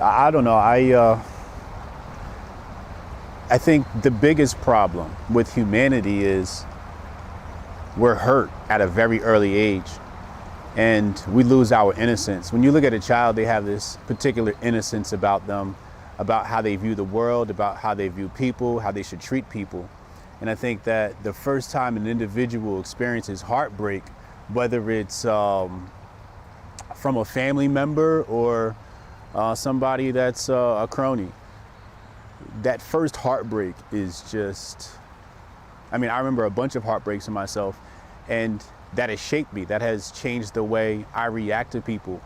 I don't know. I think the biggest problem with humanity is we're hurt at a very early age and we lose our innocence. When you look at a child, they have this particular innocence about them, about how they view the world, about how they view people, how they should treat people. And I think that the first time an individual experiences heartbreak, whether it's from a family member or somebody that's a crony, that first heartbreak is just, I mean, I remember a bunch of heartbreaks in myself, and that has shaped me. That has changed the way I react to people.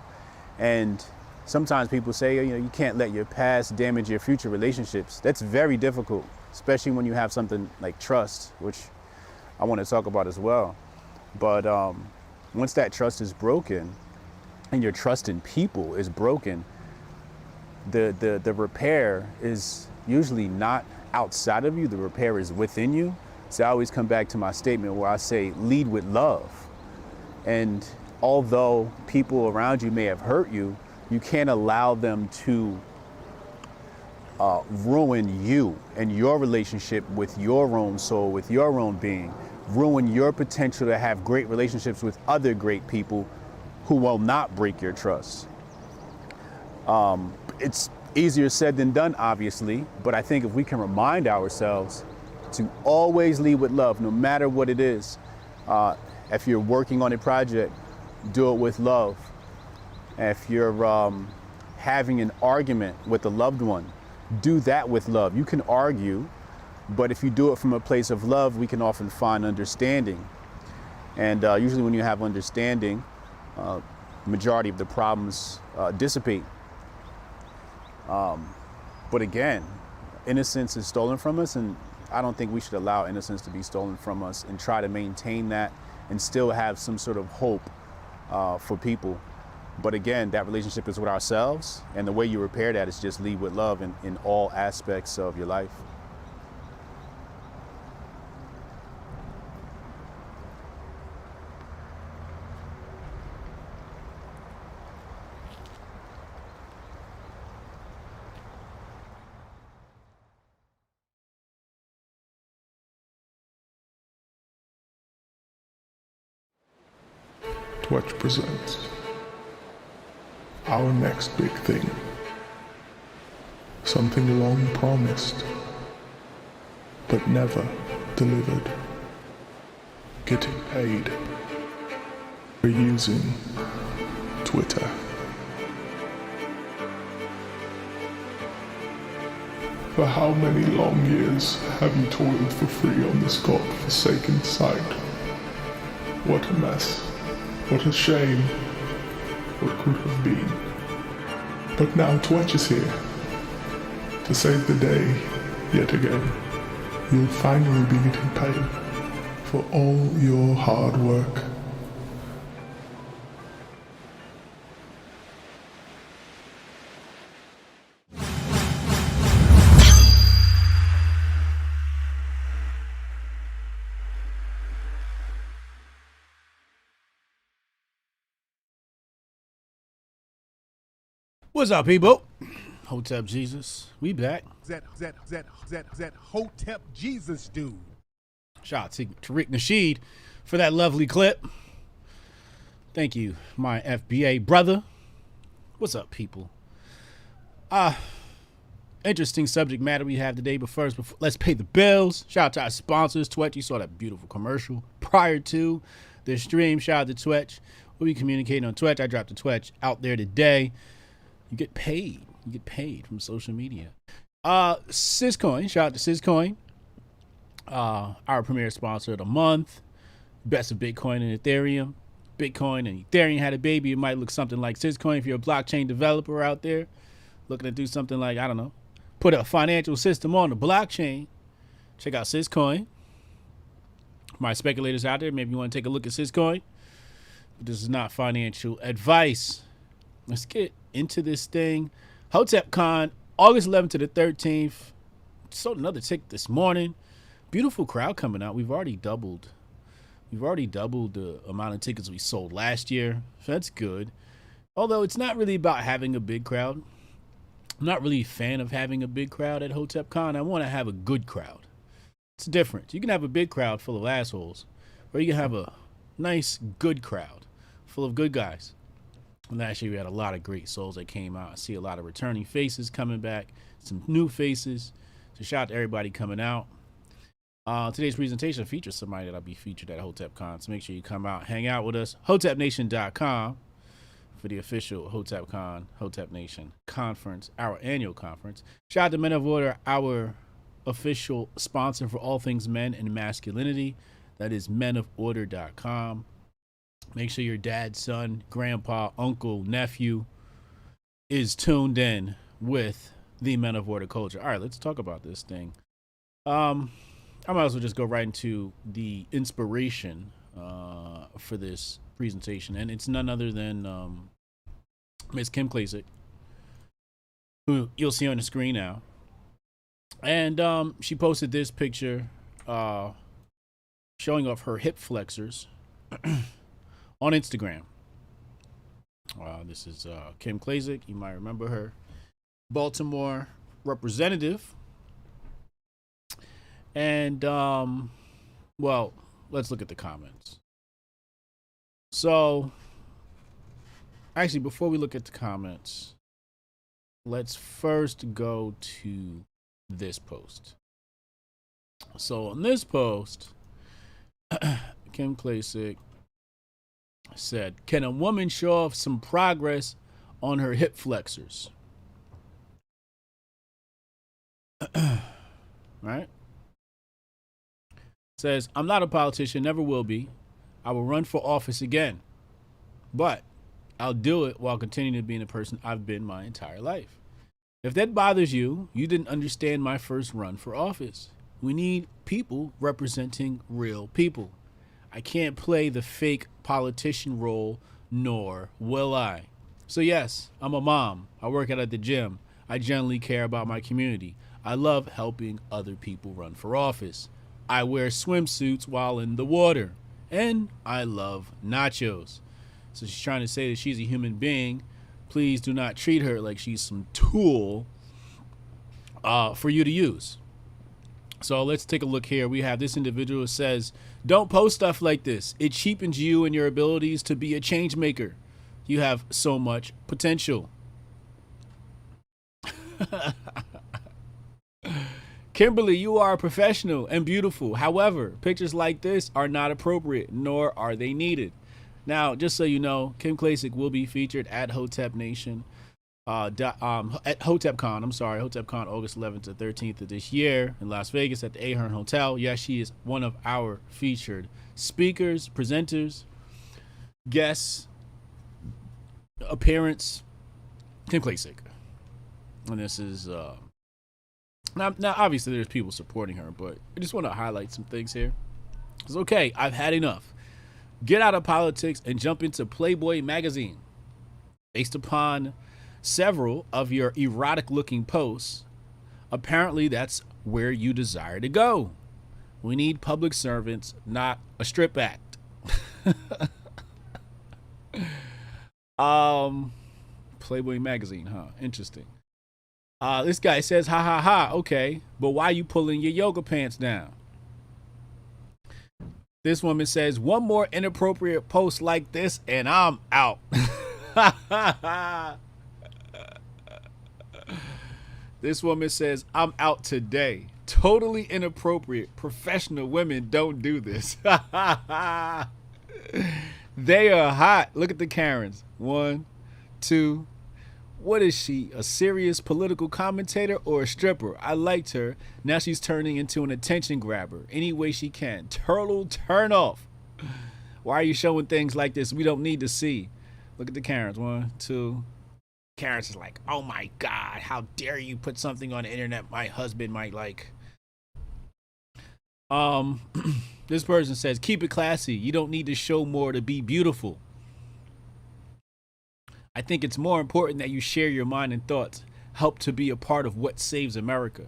And sometimes people say, you know, you can't let your past damage your future relationships. That's very difficult, especially when you have something like trust, which I want to talk about as well. But once that trust is broken and your trust in people is broken, the repair is usually not outside of you. The repair is within you. So I always come back to my statement where I say, lead with love. And although people around you may have hurt you, you can't allow them to ruin you and your relationship with your own soul, with your own being, ruin your potential to have great relationships with other great people who will not break your trust. It's easier said than done, obviously, but I think if we can remind ourselves to always lead with love, no matter what it is. If you're working on a project, do it with love. If you're having an argument with a loved one, do that with love. You can argue, but if you do it from a place of love, we can often find understanding. And usually when you have understanding, majority of the problems dissipate. But again, innocence is stolen from us, and I don't think we should allow innocence to be stolen from us and try to maintain that and still have some sort of hope for people. But again, that relationship is with ourselves, and the way you repair that is just lead with love in all aspects of your life. Twitch presents our next big thing. Something long promised, but never delivered. Getting paid for using Twitter. For how many long years have you toiled for free on this god-forsaken site? What a mess. What a shame. What could have been. But now Twitch is here to save the day yet again. You'll finally be getting paid for all your hard work. What's up, people? Hotep Jesus, we back. That Hotep Jesus dude. Shout out to Tariq Nasheed for that lovely clip. Thank you, my FBA brother. What's up, people? Interesting subject matter we have today, but first, let's pay the bills. Shout out to our sponsors, Twitch. You saw that beautiful commercial prior to the stream. Shout out to Twitch. We'll be communicating on Twitch. I dropped the Twitch out there today. You get paid. You get paid from social media. Syscoin. Shout out to Syscoin. Our premier sponsor of the month. Best of Bitcoin and Ethereum. Bitcoin and Ethereum had a baby. It might look something like Syscoin if you're a blockchain developer out there looking to do something like, I don't know, put a financial system on the blockchain. Check out Syscoin. My speculators out there, maybe you want to take a look at Syscoin. But this is not financial advice. Let's get into this thing. HotepCon, August 11th to the 13th. Sold another ticket this morning. Beautiful crowd coming out. We've already doubled the amount of tickets we sold last year. So that's good. Although it's not really about having a big crowd. I'm not really a fan of having a big crowd at HotepCon. I want to have a good crowd. It's different. You can have a big crowd full of assholes, or you can have a nice, good crowd full of good guys. And last year we had a lot of great souls that came out. I see a lot of returning faces coming back, some new faces. So shout out to everybody coming out. Today's presentation features somebody that'll be featured at HotepCon. So make sure you come out, hang out with us. HotepNation.com for the official HotepCon, Hotep Nation conference, our annual conference. Shout out to Men of Order, our official sponsor for all things men and masculinity. That is menoforder.com. Make sure your dad, son, grandpa, uncle, nephew is tuned in with the Men of Order culture. All right, let's talk about this thing. I might as well just go right into the inspiration for this presentation, and it's none other than Ms. Kim Klacik, who you'll see on the screen now. And she posted this picture showing off her hip flexors on Instagram. This is Kim Klacik. You might remember her. Baltimore representative. And, well, let's look at the comments. So, actually, before we look at the comments, let's first go to this post. So, on this post, Kim Klacik said, "Can a woman show off some progress on her hip flexors?" Right? Says, "I'm not a politician, never will be. I will run for office again, but I'll do it while continuing to be the person I've been my entire life. If that bothers you, you didn't understand my first run for office. We need people representing real people. I can't play the fake politician role, nor will I. So yes, I'm a mom. I work out at the gym. I generally care about my community. I love helping other people run for office. I wear swimsuits while in the water. And I love nachos." So she's trying to say that she's a human being. Please do not treat her like she's some tool for you to use. So let's take a look here. We have this individual who says, "Don't post stuff like this. It cheapens you and your abilities to be a change maker. You have so much potential." "Kimberly, you are a professional and beautiful. However, pictures like this are not appropriate, nor are they needed." Now, just so you know, Kim Klacik will be featured at Hotep Nation, at HotepCon, HotepCon August 11th to 13th of this year in Las Vegas at the Ahern Hotel. Yes, she is one of our featured speakers, presenters, guests, appearance, Kim Klacik. And this is, now obviously there's people supporting her, but I just want to highlight some things here. It's okay, I've had enough. Get out of politics and jump into Playboy magazine. Based upon several of your erotic looking posts, apparently that's where you desire to go. We need public servants, not a strip act. Playboy magazine, huh? Interesting. This guy says, "Ha ha ha, okay, but why you pulling your yoga pants down?" This woman says, "One more inappropriate post like this and I'm out." This woman says, "I'm out today. Totally inappropriate. Professional women don't do this." They are hot. Look at the Karens. 1, 2. What is she? A serious political commentator or a stripper? I liked her. Now she's turning into an attention grabber any way she can. Turtle, turn off. Why are you showing things like this we don't need to see? Look at the Karens. 1, 2. Karen's is like, "Oh my God, how dare you put something on the internet my husband might like." This person says, "Keep it classy. You don't need to show more to be beautiful. I think it's more important that you share your mind and thoughts. Help to be a part of what saves America.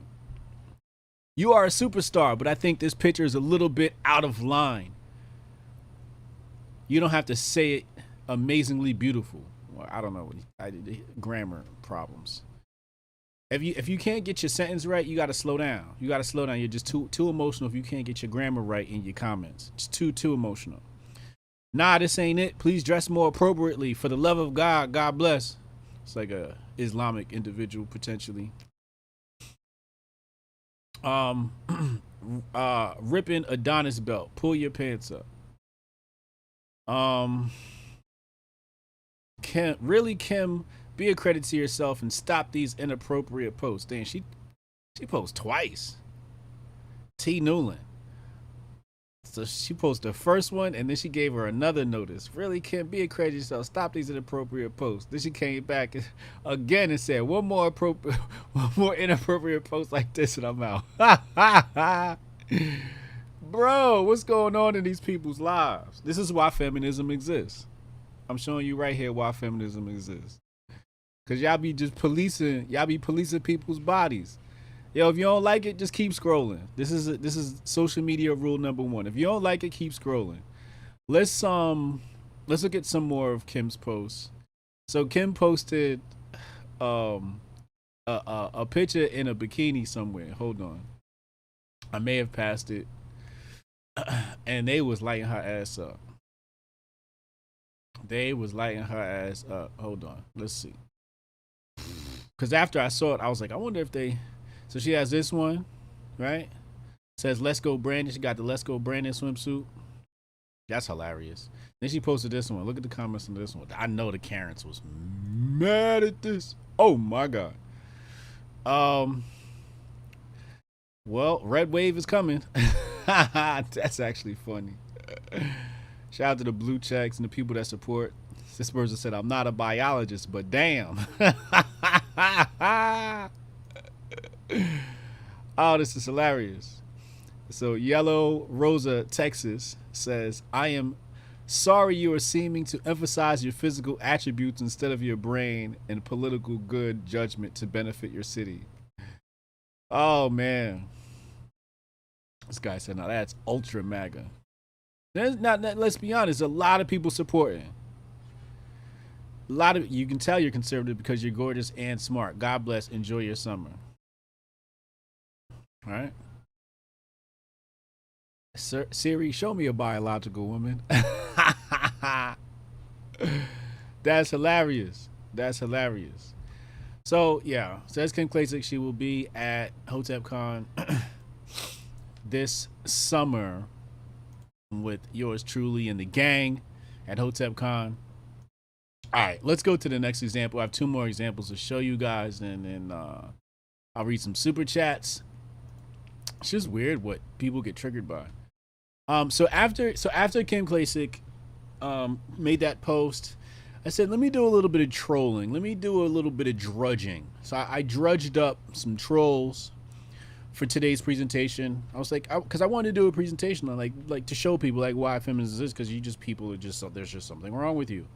You are a superstar, but I think this picture is a little bit out of line. You don't have to say it amazingly beautiful." Well, I don't know. Grammar problems. If you can't get your sentence right, you got to slow down. You got to slow down. You're just too emotional if you can't get your grammar right in your comments. It's too emotional. Nah, this ain't it. Please dress more appropriately. For the love of God, God bless. It's like a Islamic individual potentially. Ripping Adonis belt. Pull your pants up. Kim, be a credit to yourself and stop these inappropriate posts. Damn, she posts twice. T. Newland. So she posted the first one and then she gave her another notice. Really, Kim, be a credit to yourself. Stop these inappropriate posts. Then she came back again and said, one more inappropriate post like this and I'm out. Bro, what's going on in these people's lives? This is why feminism exists. I'm showing you right here why feminism exists. Cause y'all be policing people's bodies. Yo, if you don't like it, just keep scrolling. This is social media rule number 1. If you don't like it, keep scrolling. Let's look at some more of Kim's posts. So Kim posted a picture in a bikini somewhere. Hold on. I may have passed it. And they was lighting her ass up. Hold on. Let's see. Because after I saw it, I was like, I wonder if they... So she has this one, right? Says, let's go Brandon. She got the let's go Brandon swimsuit. That's hilarious. Then she posted this one. Look at the comments on this one. I know the Karens was mad at this. Oh, my God. Well, red wave is coming. That's actually funny. Shout out to the blue checks and the people that support. This person said, I'm not a biologist, but damn. Oh, this is hilarious. So Yellow Rosa, Texas says, I am sorry you are seeming to emphasize your physical attributes instead of your brain and political good judgment to benefit your city. Oh, man. This guy said, now that's ultra MAGA. Let's be honest, a lot of people supporting. You can tell you're conservative because you're gorgeous and smart. God bless. Enjoy your summer. All right. Siri, show me a biological woman. That's hilarious. So, yeah. Says Kim Klacik she will be at HotepCon this summer with yours truly and the gang at HotepCon. All right, let's go to the next example. I have 2 more examples to show you guys, and then I'll read some super chats. It's just weird what people get triggered by. So after Kim Klacik made that post, I said, let me do a little bit of trolling. Let me do a little bit of drudging. So I drudged up some trolls for today's presentation. I was like, because I wanted to do a presentation on like to show people like why feminism is, because people are just, there's just something wrong with you.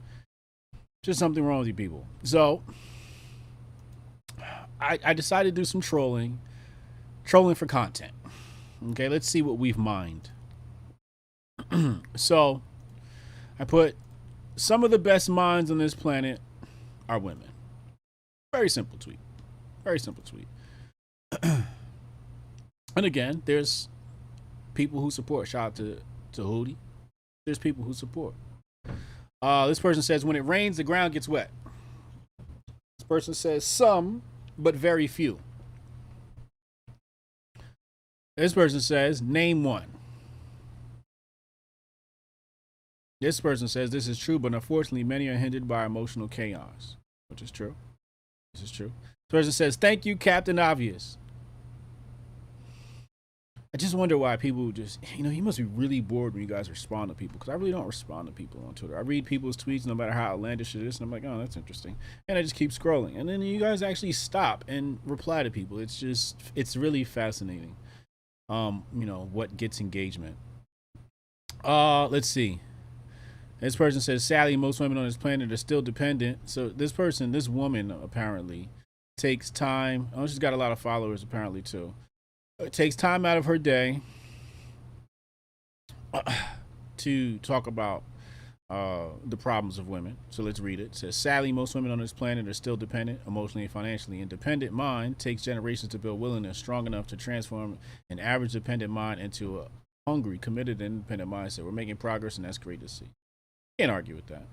Just something wrong with you people. So I decided to do some trolling for content. Okay, let's see what we've mined. So I put some of the best minds on this planet are women. Very simple tweet. And again, there's people who support. Shout out to Hootie. There's people who support. This person says, when it rains, the ground gets wet. This person says, some, but very few. This person says, name one. This person says, this is true, but unfortunately, many are hindered by emotional chaos. Which is true. This person says, thank you, Captain Obvious. I just wonder why people just, you must be really bored when you guys respond to people, because I really don't respond to people on Twitter. I read people's tweets no matter how outlandish it is, and I'm like, oh, that's interesting. And I just keep scrolling. And then you guys actually stop and reply to people. It's really fascinating, what gets engagement. Let's see. This person says, sadly, most women on this planet are still dependent. So this woman apparently takes time. Oh, she's got a lot of followers apparently too. It takes time out of her day to talk about the problems of women. So let's read it. It says, sadly, most women on this planet are still dependent, emotionally and financially. Independent mind takes generations to build willingness strong enough to transform an average dependent mind into a hungry, committed, independent mindset. We're making progress, and that's great to see. Can't argue with that.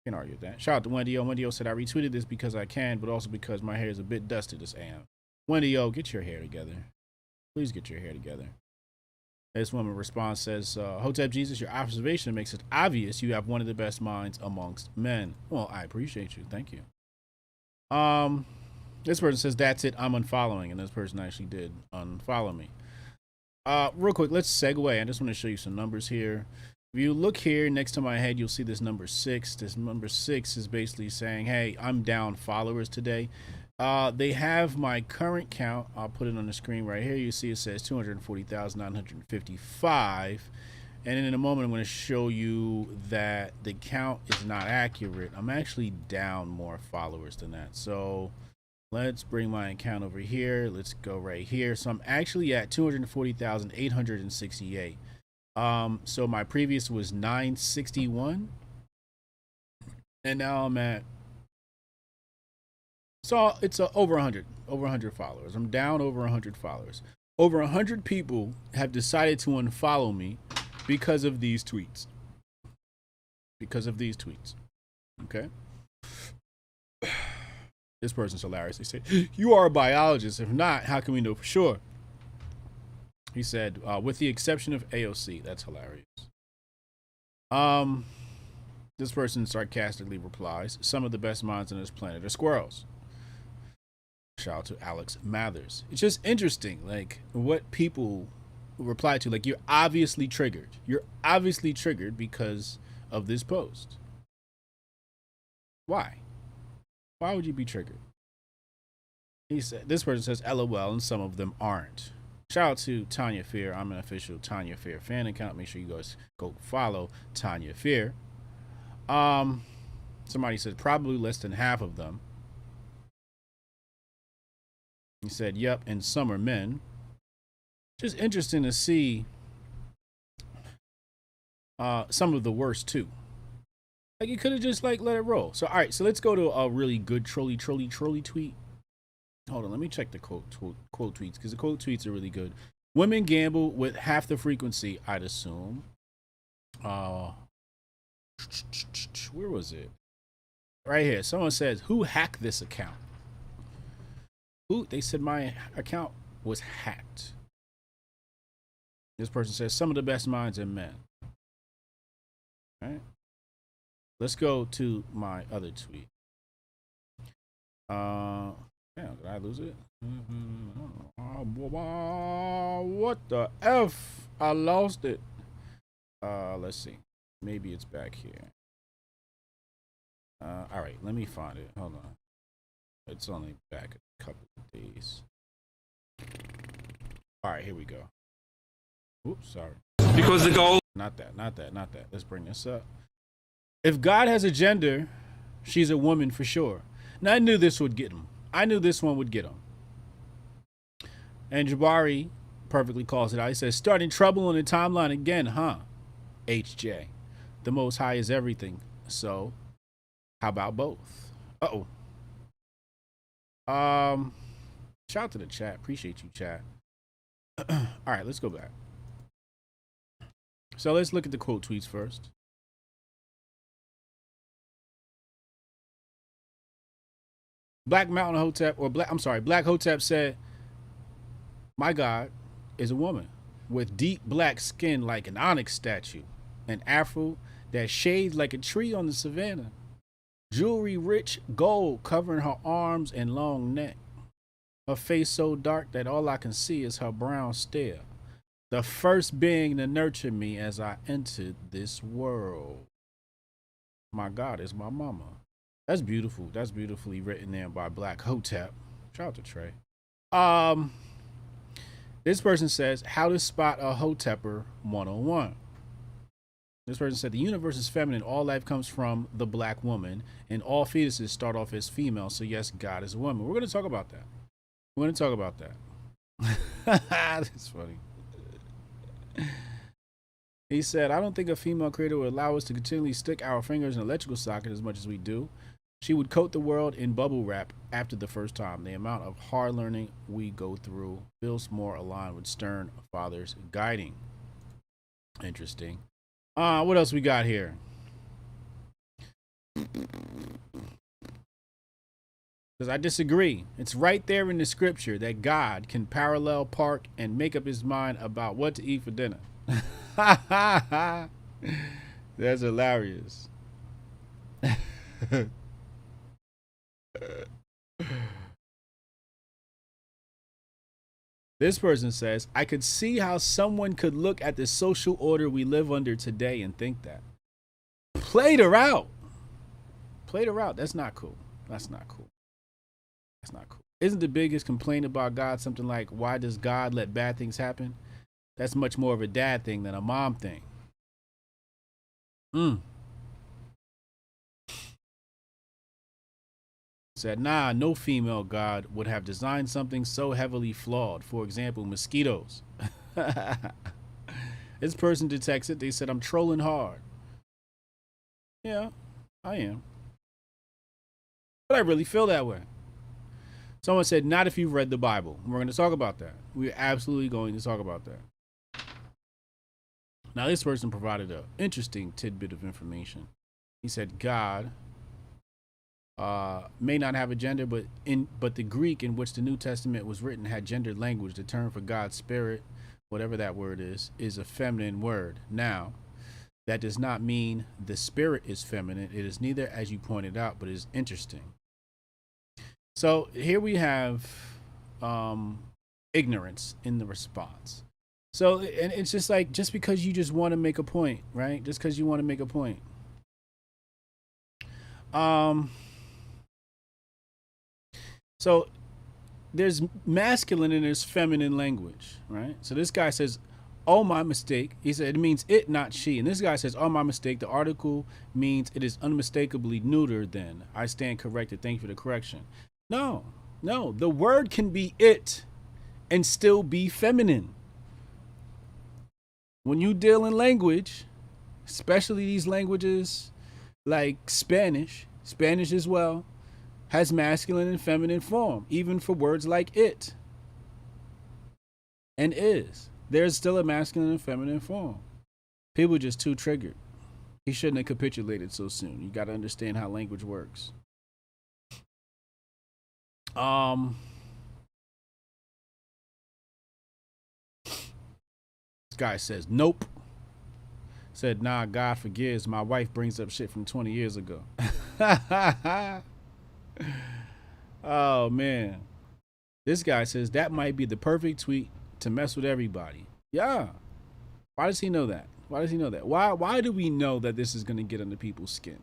Can't argue with that. Shout out to Wendy O. Wendy O said, I retweeted this because I can, but also because my hair is a bit dusty this AM. Wendy O, get your hair together. Please get your hair together. This woman response says, Hotep Jesus, your observation makes it obvious you have one of the best minds amongst men. Well, I appreciate you. Thank you. This person says, that's it, I'm unfollowing. And this person actually did unfollow me. Real quick, let's segue. I just want to show you some numbers here. If you look here next to my head, you'll see this number 6. This number 6 is basically saying, hey, I'm down followers today. They have my current count. I'll put it on the screen right here. You see it says 240,955. And in a moment, I'm going to show you that the count is not accurate. I'm actually down more followers than that. So let's bring my account over here. Let's go right here. So I'm actually at 240,868. So my previous was 961. And now I'm at, so it's over 100 followers. I'm down over 100 followers. Over 100 people have decided to unfollow me because of these tweets. Okay. This person's hilarious. They say, you are a biologist. If not, how can we know for sure? He said, with the exception of AOC. That's hilarious. This person sarcastically replies, some of the best minds on this planet are squirrels. Shout out to Alex Mathers. It's just interesting, like, what people reply to. Like, you're obviously triggered. You're obviously triggered because of this post. Why? Why would you be triggered? He said, this person says, LOL, and some of them aren't. Shout out to Tanya Fear. I'm an official Tanya Fear fan account. Make sure you guys go follow Tanya Fear. Somebody said probably less than half of them. He said, yep, and some are men. Just interesting to see some of the worst too. Like, you could have just like let it roll. So all right, so let's go to a really good trolley tweet. Hold on, let me check the quote tweets, because the quote tweets are really good. Women gamble with half the frequency, I'd assume. Where was it? Right here. Someone says, who hacked this account? Who? They said my account was hacked. This person says, some of the best minds in men. All right. Let's go to my other tweet. Damn, did I lose it? What the F? I lost it. Let's see. Maybe it's back here. All right, let me find it. Hold on. It's only back a couple of days. All right, here we go. Oops, sorry. Because the goal. Not that. Let's bring this up. If God has a gender, she's a woman for sure. Now, I knew this would get him. I knew this one would get him. And Jabari perfectly calls it out. He says, starting trouble on the timeline again, huh? HJ. The Most High is everything. So, how about both? Uh-oh. Shout out to the chat. Appreciate you, chat. All right, let's go back. So let's look at the quote tweets first. Black Mountain Hotep, or Black Hotep said, my God is a woman with deep black skin like an onyx statue, an afro that shades like a tree on the savannah, jewelry rich gold covering her arms and long neck, her face so dark that all I can see is her brown stare, the first being to nurture me as I entered this world. My God is my mama. That's beautiful. That's beautifully written there by Black Hotep. Shout out to Trey. This person says, how to spot a Hotepper 101. This person said, the universe is feminine. All life comes from the black woman, and all fetuses start off as female. So yes, God is a woman. We're going to talk about that. That's funny. He said, I don't think a female creator would allow us to continually stick our fingers in an electrical socket as much as we do. She would coat the world in bubble wrap after the first time. The amount of hard learning we go through feels more aligned with stern fathers guiding. Interesting. What else we got here? Because I disagree. It's right there in the scripture that God can parallel park and make up his mind about what to eat for dinner. That's hilarious. This person says, I could see how someone could look at the social order we live under today and think that. Played her out. Played her out. That's not cool. That's not cool. That's not cool. Isn't the biggest complaint about God something like, why does God let bad things happen? That's much more of a dad thing than a mom thing. Said, nah, no female God would have designed something so heavily flawed. For example, mosquitoes. This person detects it. They said, I'm trolling hard. Yeah, I am. But I really feel that way. Someone said, not if you've read the Bible. We're going to talk about that. We're absolutely going to talk about that. Now, this person provided an interesting tidbit of information. He said, God may not have a gender, but the Greek in which the New Testament was written had gendered language. The term for God's spirit, whatever that word is a feminine word. Now, that does not mean the spirit is feminine. It is neither, as you pointed out, but it is interesting. So here we have ignorance in the response. So, and it's just like, just because you just want to make a point, right? Just because you want to make a point. So there's masculine and there's feminine language, right? So this guy says, oh, my mistake. He said it means it, not she. And this guy says, oh, my mistake. The article means it is unmistakably neuter then. I stand corrected. Thank you for the correction. No. The word can be it and still be feminine. When you deal in language, especially these languages like Spanish as well, has masculine and feminine form, even for words like it and is. There's still a masculine and feminine form. People are just too triggered. He shouldn't have capitulated so soon. You got to understand how language works. This guy says, nope. Said, nah, God forgives. My wife brings up shit from 20 years ago. Oh, man. This guy says that might be the perfect tweet to mess with everybody. Yeah. Why does he know that? Why do we know that this is going to get under people's skin?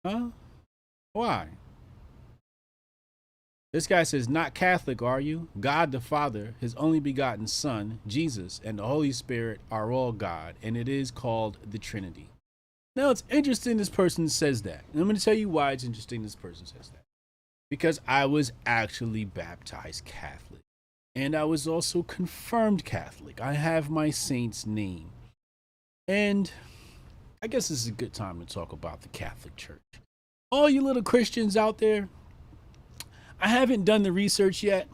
Huh? Why? This guy says, not Catholic, are you? God the Father, his only begotten Son, Jesus, and the Holy Spirit are all God, and it is called the Trinity. Now, it's interesting this person says that. And I'm going to tell you why it's interesting this person says that. Because I was actually baptized Catholic. And I was also confirmed Catholic. I have my saint's name. And I guess this is a good time to talk about the Catholic Church. All you little Christians out there, I haven't done the research yet,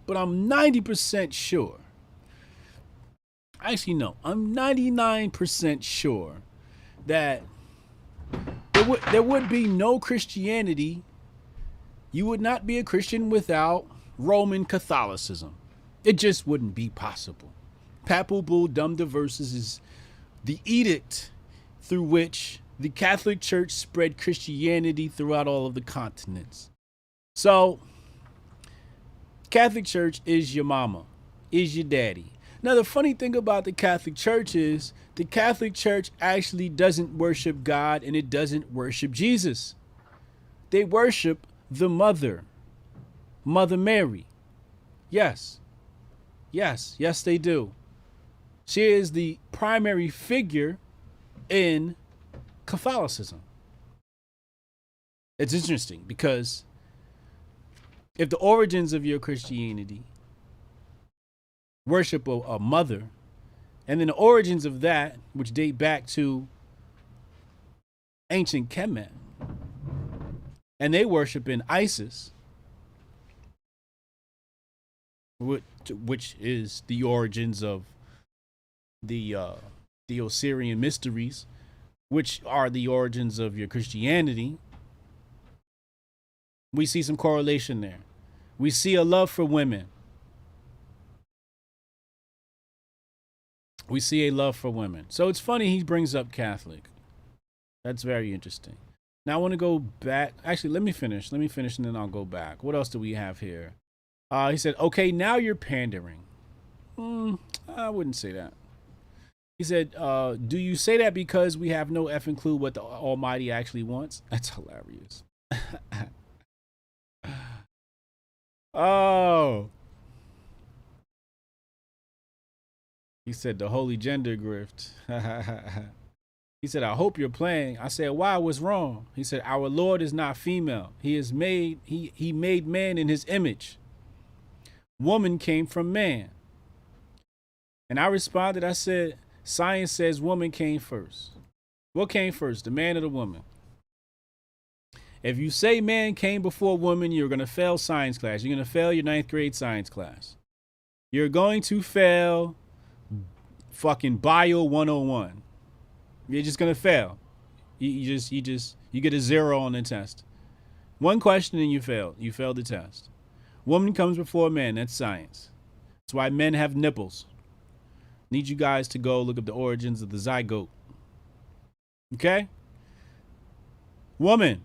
but I'm 90% sure. Actually, no, I'm 99% sure that there would be no Christianity. You would not be a Christian without Roman Catholicism. It just wouldn't be possible. Papal Bull Dum Diversus is the edict through which the Catholic Church spread Christianity throughout all of the continents. So, Catholic Church is your mama, is your daddy. Now, the funny thing about the Catholic Church is the Catholic Church actually doesn't worship God and it doesn't worship Jesus. They worship the Mother Mary. Yes, they do. She is the primary figure in Catholicism. It's interesting because if the origins of your Christianity worship a mother, And then the origins of that, which date back to ancient Kemet, and they worship in Isis, which is the origins of the Osirian mysteries, which are the origins of your Christianity. We see some correlation there. We see a love for women. We see a love for women. So it's funny he brings up Catholic. That's very interesting. Now I want to go back. Actually, let me finish and then I'll go back. What else do we have here? He said, okay, now you're pandering. I wouldn't say that. He said, do you say that because we have no effing clue what the Almighty actually wants? That's hilarious. Oh. He said the holy gender grift. He said, I hope you're playing. I said, why? What's wrong? He said, our Lord is not female. He made man in his image. Woman came from man. And I responded, I said, science says woman came first. What came first, the man or the woman? If you say man came before woman, you're going to fail science class. You're going to fail your 9th grade science class. You're going to fail fucking Bio 101. You're just going to fail. You get a 0 on the test. One question and you failed. You failed the test. Woman comes before man. That's science. That's why men have nipples. Need you guys to go look up the origins of the zygote. Okay? Woman.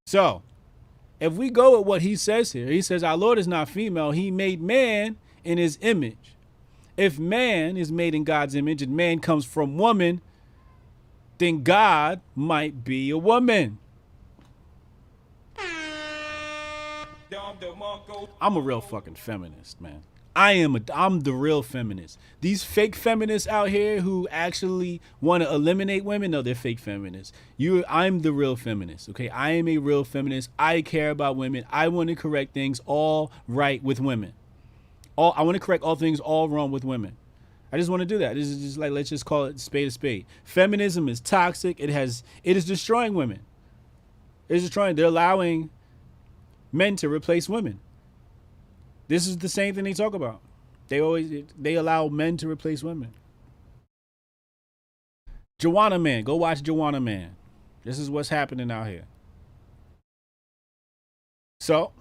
So, if we go with what he says here, he says our Lord is not female. He made man in his image. If man is made in God's image and man comes from woman, then God might be a woman. I'm a real fucking feminist, man. I'm the real feminist. These fake feminists out here who actually want to eliminate women, no, they're fake feminists. I'm the real feminist, okay? I am a real feminist. I care about women. I want to correct things all right with women. I want to correct all things all wrong with women. I just want to do that. This is just like, let's just call it spade a spade. Feminism is toxic. It is destroying women. They're allowing men to replace women. This is the same thing they talk about. They allow men to replace women. Joanna Man. Go watch Joanna Man. This is what's happening out here. So,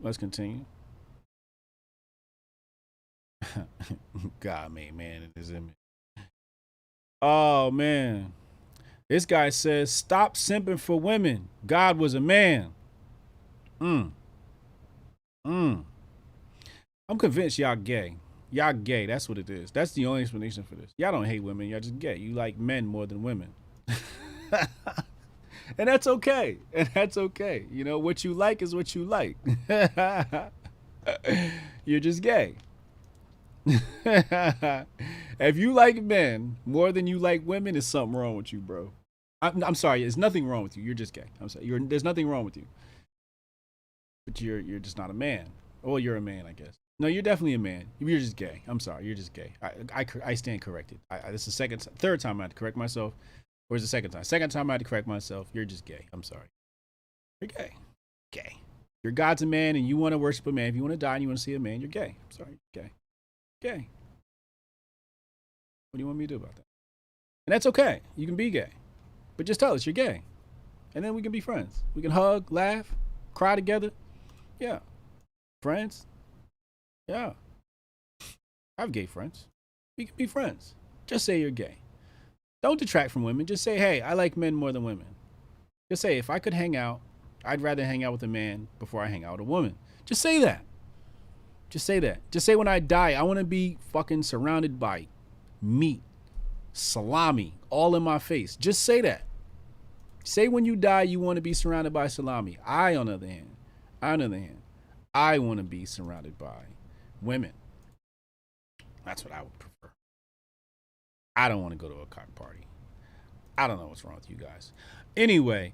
let's continue. God made man in his image. Oh, man. This guy says, stop simping for women. God was a man. I'm convinced y'all gay. Y'all gay. That's what it is. That's the only explanation for this. Y'all don't hate women. Y'all just gay. You like men more than women. And that's okay. You know, what you like is what you like. You're just gay. If you like men more than you like women, there's something wrong with you, bro. I'm sorry. There's nothing wrong with you. You're just gay. I'm sorry. There's nothing wrong with you. But you're just not a man. Well, you're a man, I guess. No, you're definitely a man. You're just gay. I'm sorry. You're just gay. I stand corrected. This is the third time I had to correct myself. Or is the second time? Second time I had to correct myself. You're just gay. I'm sorry. You're gay. Gay. You're God's a man and you want to worship a man. If you want to die and you want to see a man, you're gay. I'm sorry. You're gay. Gay. What do you want me to do about that? And that's okay. You can be gay. But just tell us you're gay. And then we can be friends. We can hug, laugh, cry together. Yeah. Friends? Yeah. I have gay friends. We can be friends. Just say you're gay. Don't detract from women. Just say, hey, I like men more than women. Just say, if I could hang out, I'd rather hang out with a man before I hang out with a woman. Just say that. Just say that. Just say when I die, I want to be fucking surrounded by meat, salami, all in my face. Just say that. Say when you die, you want to be surrounded by salami. On the other hand, I want to be surrounded by women. That's what I would prefer. I don't want to go to a cock party. I don't know what's wrong with you guys. Anyway,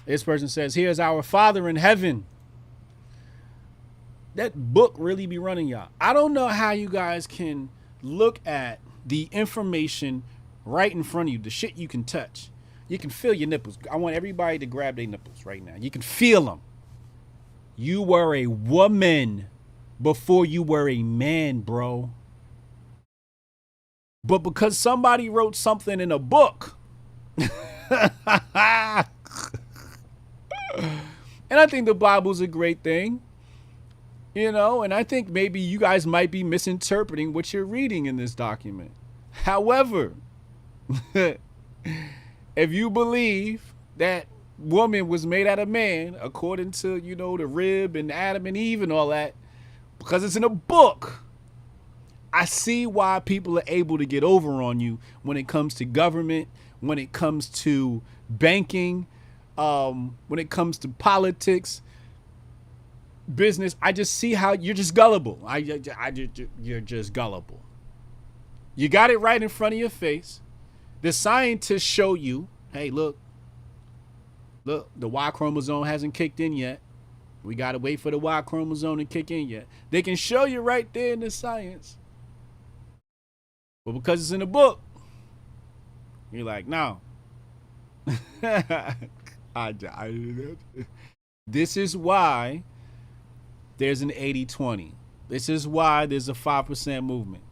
this person says, here's our Father in heaven. that book really be running y'all. I don't know how you guys can look at the information right in front of you, the shit you can touch. You can feel your nipples. I want everybody to grab their nipples right now. You can feel them. You were a woman before you were a man, bro. But because somebody wrote something in a book, and I think the Bible's a great thing, you know, and I think maybe you guys might be misinterpreting what you're reading in this document. However, if you believe that woman was made out of man, according to, you know, the rib and Adam and Eve and all that, because it's in a book, I see why people are able to get over on you when it comes to government, when it comes to banking, when it comes to politics, business. I just see how you're just gullible. You're just gullible. You got it right in front of your face. The scientists show you, hey, look, the Y chromosome hasn't kicked in yet. We got to wait for the Y chromosome to kick in yet. They can show you right there in the science. But because it's in a book, you're like, no. This is why there's an 80-20. This is why there's a 5% movement.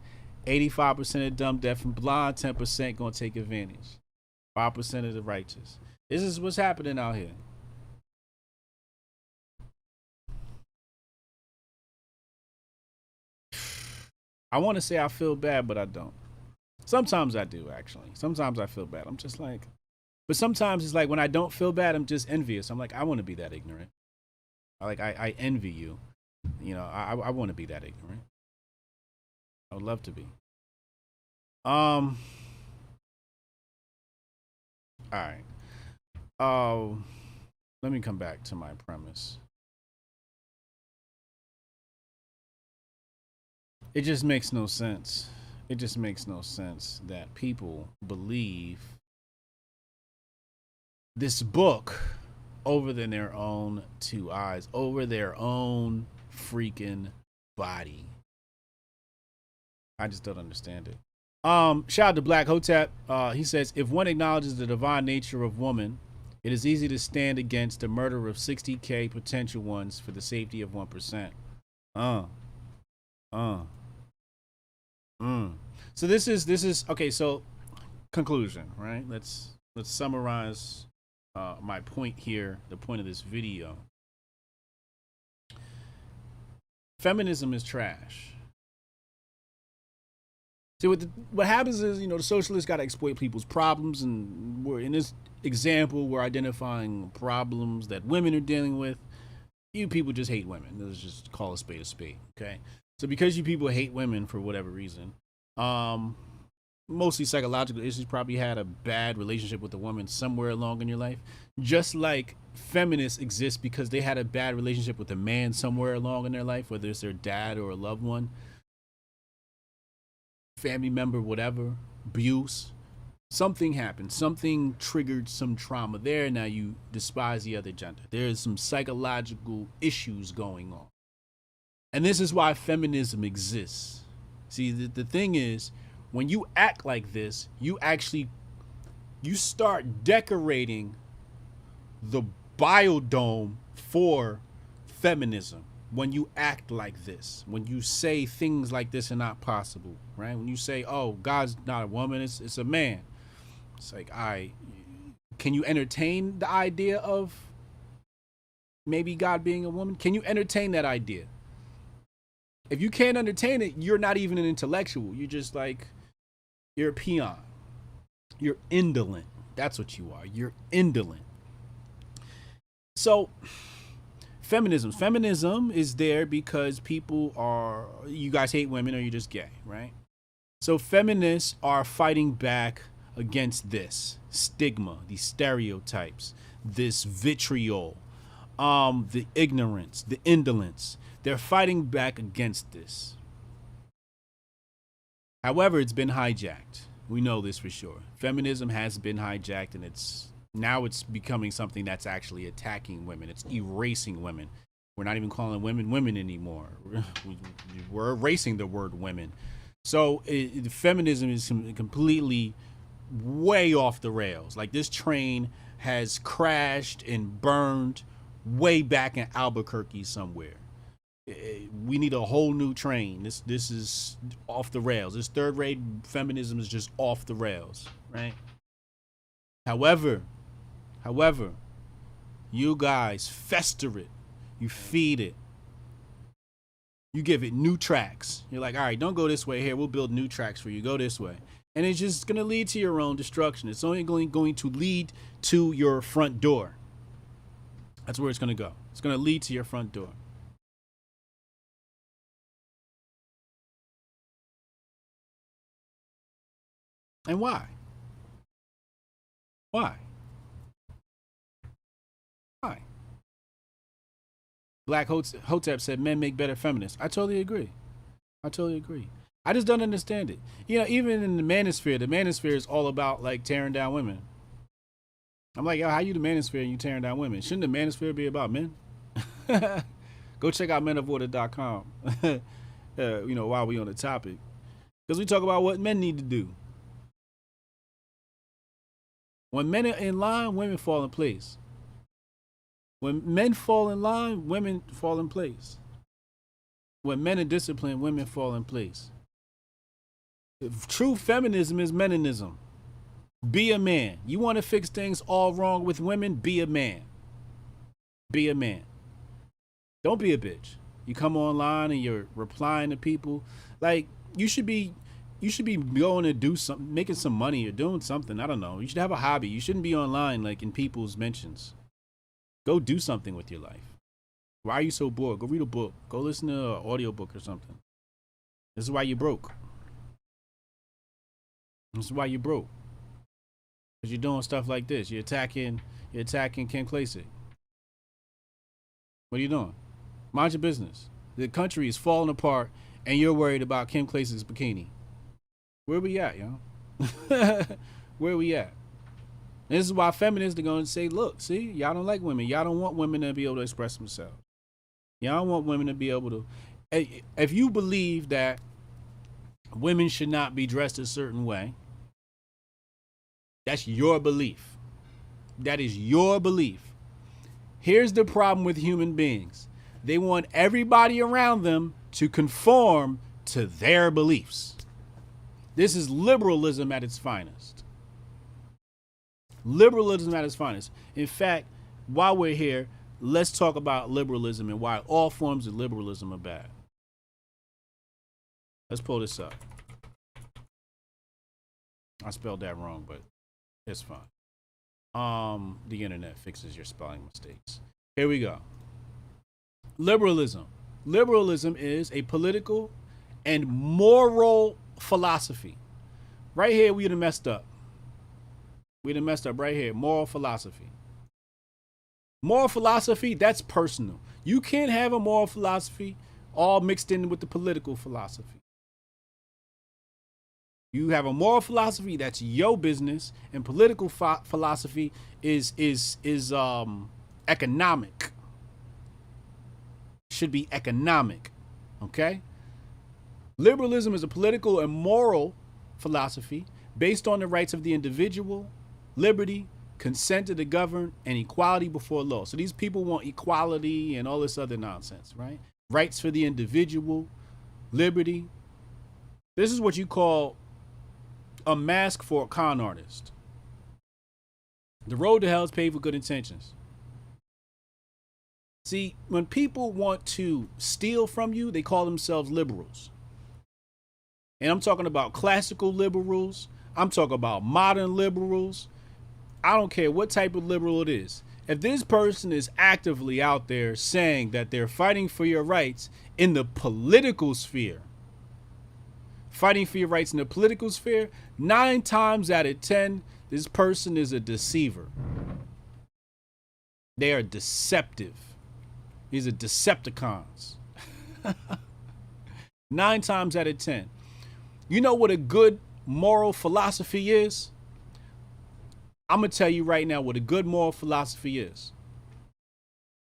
85% of dumb, deaf, and blind, 10% gonna take advantage. 5% of the righteous. This is what's happening out here. I want to say I feel bad, but I don't. Sometimes I do, actually. Sometimes I feel bad. I'm just like, but sometimes it's like when I don't feel bad, I'm just envious. I'm like, I want to be that ignorant. I envy you. You know, I want to be that ignorant. I would love to be. All right. Let me come back to my premise. It just makes no sense. It just makes no sense that people believe this book over than their own two eyes, over their own freaking body. I just don't understand it. Shout out to Black Hotep. He says, if one acknowledges the divine nature of woman, it is easy to stand against the murder of 60K potential ones for the safety of 1%. So this is okay. So conclusion, right? Let's summarize my point here. The point of this video. Feminism is trash. See, what happens is, you know, the socialists got to exploit people's problems, and we're in this example, we're identifying problems that women are dealing with. You people just hate women. Let's just call a spade, okay? So because you people hate women for whatever reason, mostly psychological issues, probably had a bad relationship with a woman somewhere along in your life, just like feminists exist because they had a bad relationship with a man somewhere along in their life, whether it's their dad or a loved one, family member, whatever, abuse. Something happened, something triggered some trauma there. Now you despise the other gender. There's some psychological issues going on. And this is why feminism exists. See, the thing is, when you act like this, you start decorating the biodome for feminism. When you act like this, when you say things like this are not possible, right? When you say, oh, God's not a woman, it's a man. It's like, can you entertain the idea of maybe God being a woman? Can you entertain that idea? If you can't entertain it, you're not even an intellectual. You're just like, you're a peon. You're indolent. That's what you are. You're indolent. So feminism is there because you guys hate women or you're just gay, right? So feminists are fighting back against this stigma, these stereotypes, this vitriol, the ignorance, the indolence. They're fighting back against this. However, it's been hijacked. We know this for sure. Feminism has been hijacked, and it's becoming something that's actually attacking women. It's erasing women. We're not even calling women women anymore. We're erasing the word women. So feminism is completely way off the rails. Like, this train has crashed and burned way back in Albuquerque somewhere. We need a whole new train. This is off the rails. This third rate feminism is just off the rails, right? However, you guys fester it. You feed it. You give it new tracks. You're like, all right, don't go this way here. We'll build new tracks for you. Go this way. And it's just going to lead to your own destruction. It's only going to lead to your front door. That's where it's going to go. It's going to lead to your front door. And why? Why? Why? Black Hotep said men make better feminists. I totally agree. I just don't understand it. You know, even in the manosphere is all about like tearing down women. I'm like, yo, how you the manosphere and you tearing down women? Shouldn't the manosphere be about men? Go check out menofwater.com. You know, while we on the topic, because we talk about what men need to do. When men are in line, women fall in place. When men fall in line, women fall in place. When men are disciplined, women fall in place. True feminism is meninism. Be a man. You want to fix things all wrong with women? Be a man. Be a man. Don't be a bitch. You come online and you're replying to people. Like, you should be going to do something, making some money or doing something. I don't know. You should have a hobby. You shouldn't be online like in people's mentions. Go do something with your life. Why are you so bored? Go read a book. Go listen to an audiobook or something. This is why you broke. This is why you broke. Because you're doing stuff like this. You're attacking Kim Klacik. What are you doing? Mind your business. The country is falling apart and you're worried about Kim Klasik's bikini. Where we at, yo? Where we at? And this is why feminists are going to say, look, see, y'all don't like women. Y'all don't want women to be able to express themselves. Y'all don't want women to be able to. If you believe that women should not be dressed a certain way, that's your belief. That is your belief. Here's the problem with human beings. They want everybody around them to conform to their beliefs. This is liberalism at its finest. Liberalism at its finest. In fact, while we're here, let's talk about liberalism and why all forms of liberalism are bad. Let's pull this up. I spelled that wrong, but it's fine. The internet fixes your spelling mistakes. Here we go. Liberalism. Liberalism is a political and moral philosophy. Right here, we done messed up. We done messed up right here. Moral philosophy. Moral philosophy, that's personal. You can't have a moral philosophy all mixed in with the political philosophy. You have a moral philosophy, that's your business, and political philosophy is economic. Should be economic. Okay? Liberalism is a political and moral philosophy based on the rights of the individual, liberty, consent to the governed, and equality before law. So these people want equality and all this other nonsense, right? Rights for the individual, liberty. This is what you call a mask for a con artist. The road to hell is paved with good intentions. See, when people want to steal from you, they call themselves liberals. And I'm talking about classical liberals. I'm talking about modern liberals. I don't care what type of liberal it is. If this person is actively out there saying that they're fighting for your rights in the political sphere, 9 times out of 10, this person is a deceiver. They are deceptive. These are Decepticons. 9 times out of 10. You know what a good moral philosophy is? I'm going to tell you right now what a good moral philosophy is.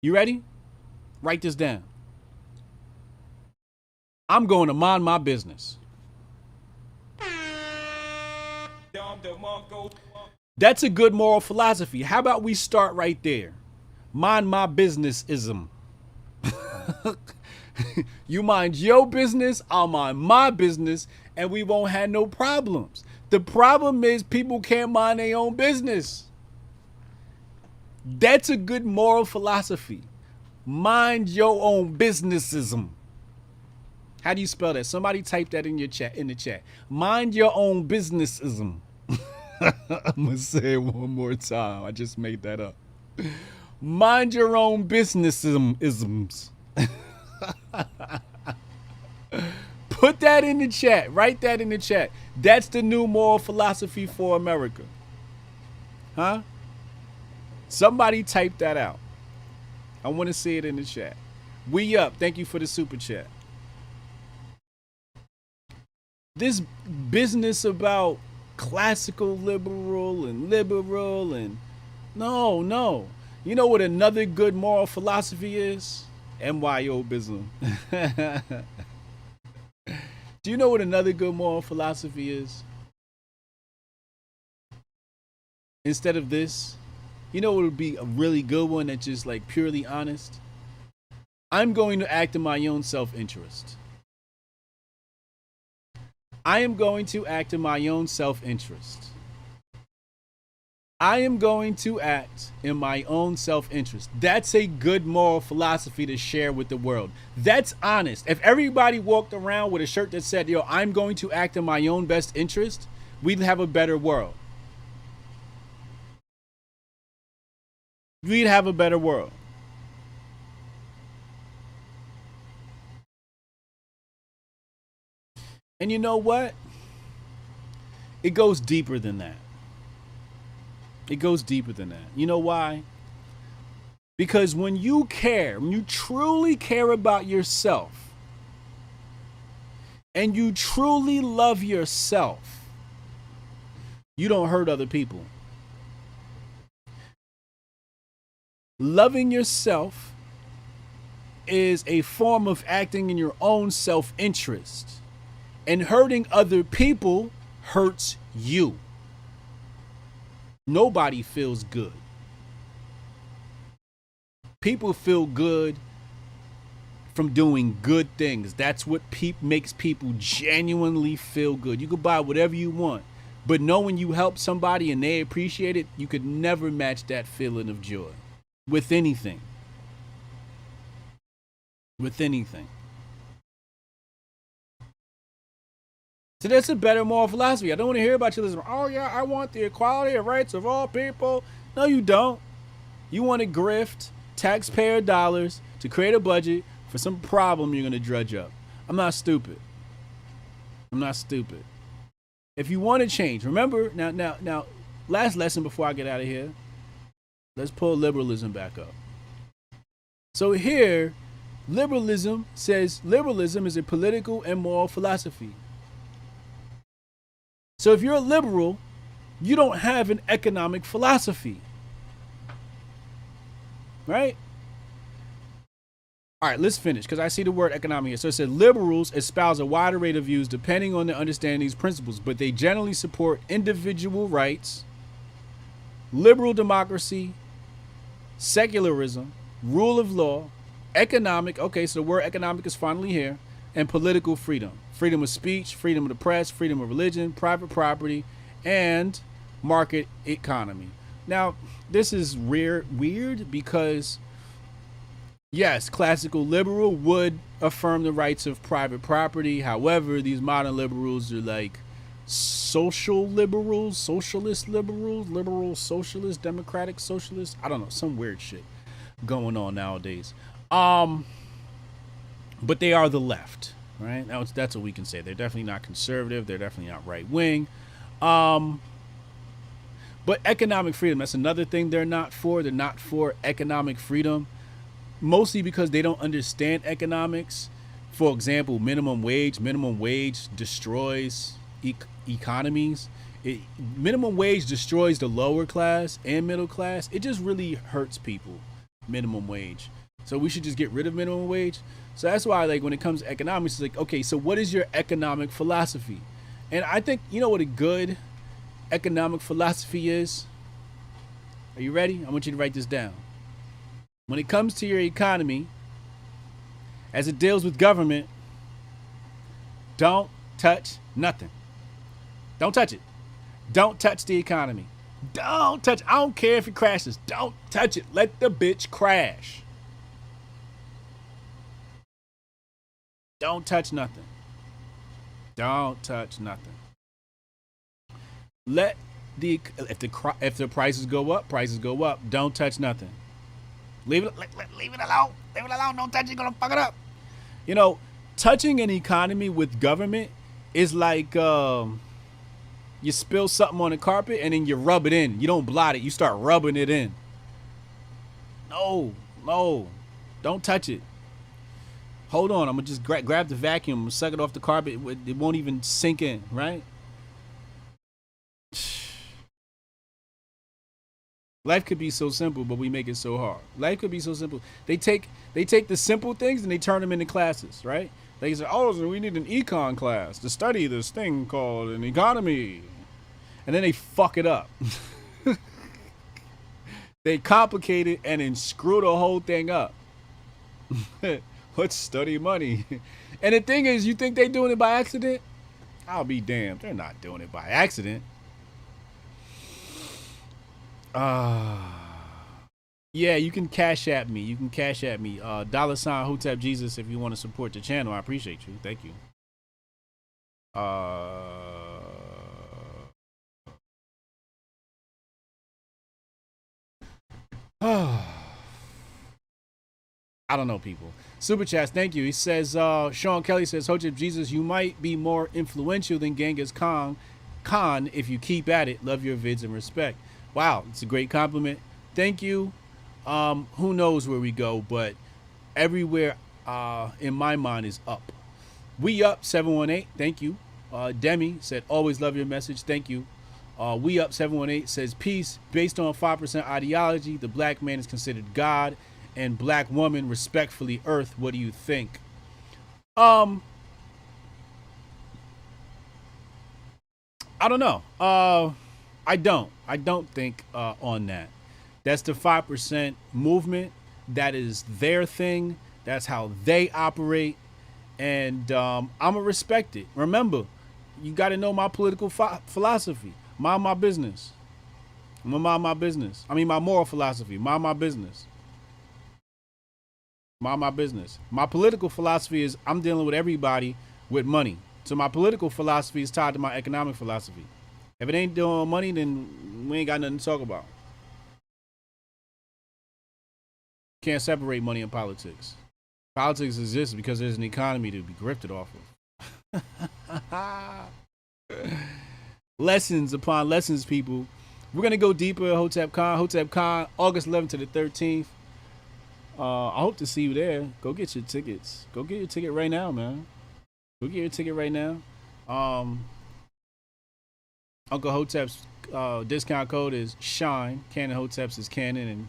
You ready? Write this down. I'm going to mind my business. That's a good moral philosophy. How about we start right there? Mind my business-ism. You mind your business, I'll mind my business, and we won't have no problems. The problem is people can't mind their own business. That's a good moral philosophy. Mind your own business-ism. How do you spell that? Somebody type that in your chat, in the chat. Mind your own business-ism. I'm gonna say it one more time. I just made that up. Mind your own business-isms. Put that in the chat. Write that in the chat. That's the new moral philosophy for America. Huh? Somebody type that out. I want to see it in the chat. We up. Thank you for the super chat. This business about classical liberal and no. You know what another good moral philosophy is? MYOBism. Do you know what another good moral philosophy is? Instead of this, you know what would be a really good one that's just like purely honest? I'm going to act in my own self-interest. I am going to act in my own self-interest. I am going to act in my own self-interest. That's a good moral philosophy to share with the world. That's honest. If everybody walked around with a shirt that said, yo, I'm going to act in my own best interest, we'd have a better world. We'd have a better world. And you know what? It goes deeper than that. It goes deeper than that. You know why? Because when you care, when you truly care about yourself, and you truly love yourself, you don't hurt other people. Loving yourself is a form of acting in your own self-interest. And hurting other people hurts you. Nobody feels good. People feel good from doing good things. That's what makes people genuinely feel good. You could buy whatever you want, but knowing you help somebody and they appreciate it, you could never match that feeling of joy with anything. With anything. So that's a better moral philosophy. I don't want to hear about you listening. Oh yeah, I want the equality of rights of all people. No, you don't. You want to grift taxpayer dollars to create a budget for some problem you're going to drudge up. I'm not stupid. I'm not stupid. If you want to change, remember, now, last lesson before I get out of here, let's pull liberalism back up. So here, liberalism says liberalism is a political and moral philosophy. So if you're a liberal, you don't have an economic philosophy. Right? All right, let's finish because I see the word economic here. So it said liberals espouse a wide array of views depending on their understanding these principles, but they generally support individual rights, liberal democracy, secularism, rule of law, economic, okay, so the word economic is finally here, and political freedom. Freedom of speech, freedom of the press, freedom of religion, private property, and market economy. Now, this is weird because, yes, classical liberal would affirm the rights of private property. However, these modern liberals are like social liberals, socialist liberals, liberal socialist, democratic socialist. I don't know, some weird shit going on nowadays. But they are the left, right? That's what we can say. They're definitely not conservative. They're definitely not right wing. But economic freedom, that's another thing they're not for. They're not for economic freedom, mostly because they don't understand economics. For example, minimum wage destroys economies. Minimum wage destroys the lower class and middle class. It just really hurts people, minimum wage. So we should just get rid of minimum wage. So that's why, like, when it comes to economics, it's like, okay, so what is your economic philosophy? And I think, you know what a good economic philosophy is? Are you ready? I want you to write this down. When it comes to your economy, as it deals with government, don't touch nothing. Don't touch it. Don't touch the economy. Don't touch it. I don't care if it crashes. Don't touch it. Let the bitch crash. Don't touch nothing. Don't touch nothing. Let the if the prices go up, prices go up. Don't touch nothing. Leave it leave it alone. Leave it alone. Don't touch it. You're gonna fuck it up. You know, touching an economy with government is like you spill something on the carpet and then you rub it in. You don't blot it. You start rubbing it in. No, don't touch it. Hold on. I'm gonna just grab the vacuum, suck it off the carpet. It won't even sink in, right? Life could be so simple, but we make it so hard. Life could be so simple. They take the simple things and they turn them into classes, right? They say, oh, so we need an econ class to study this thing called an economy. And then they fuck it up. They complicate it and then screw the whole thing up. Let's study money. And the thing is, you think they're doing it by accident? I'll be damned. They're not doing it by accident. Yeah, you can cash at me. You can cash at me. $sign Hotep Jesus if you want to support the channel. I appreciate you. Thank you. I don't know, people. Super chats, thank you. He says, Sean Kelly says, Hotep Jesus, you might be more influential than Genghis Khan if you keep at it. Love your vids and respect. Wow, it's a great compliment. Thank you. Who knows where we go, but everywhere in my mind is up. We up 718, thank you. Demi said, always love your message, thank you. We up 718 says, peace. Based on 5% ideology, the black man is considered God and black woman respectfully earth. What do you think? I don't know. I don't think on that. That's the 5% movement. That is their thing. That's how they operate. And I'm going to respect it. Remember, you got to know my political philosophy. Mind my business. I'm going to mind my business. I mean, my moral philosophy. Mind my business. Mind my business. My political philosophy is I'm dealing with everybody with money. So my political philosophy is tied to my economic philosophy. If it ain't doing money, then we ain't got nothing to talk about. Can't separate money and politics. Politics exists because there's an economy to be grifted off of. Lessons upon lessons, people. We're going to go deeper at HotepCon. HotepCon, August 11th to the 13th. I hope to see you there. Go get your tickets. Go get your ticket right now, man. Go get your ticket right now. Uncle Hotep's discount code is SHINE. Canon Hotep's is Canon, and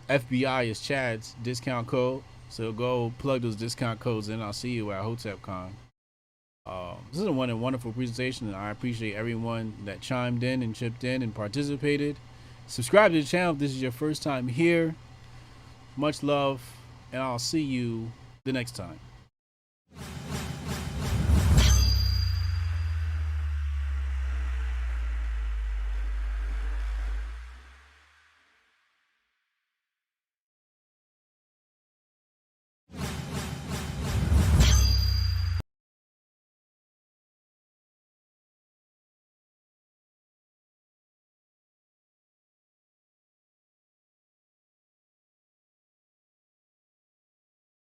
FBI is Chad's discount code. So go plug those discount codes in. I'll see you at HotepCon. This is a wonderful presentation, and I appreciate everyone that chimed in and chipped in and participated. Subscribe to the channel if this is your first time here. Much love, and I'll see you the next time.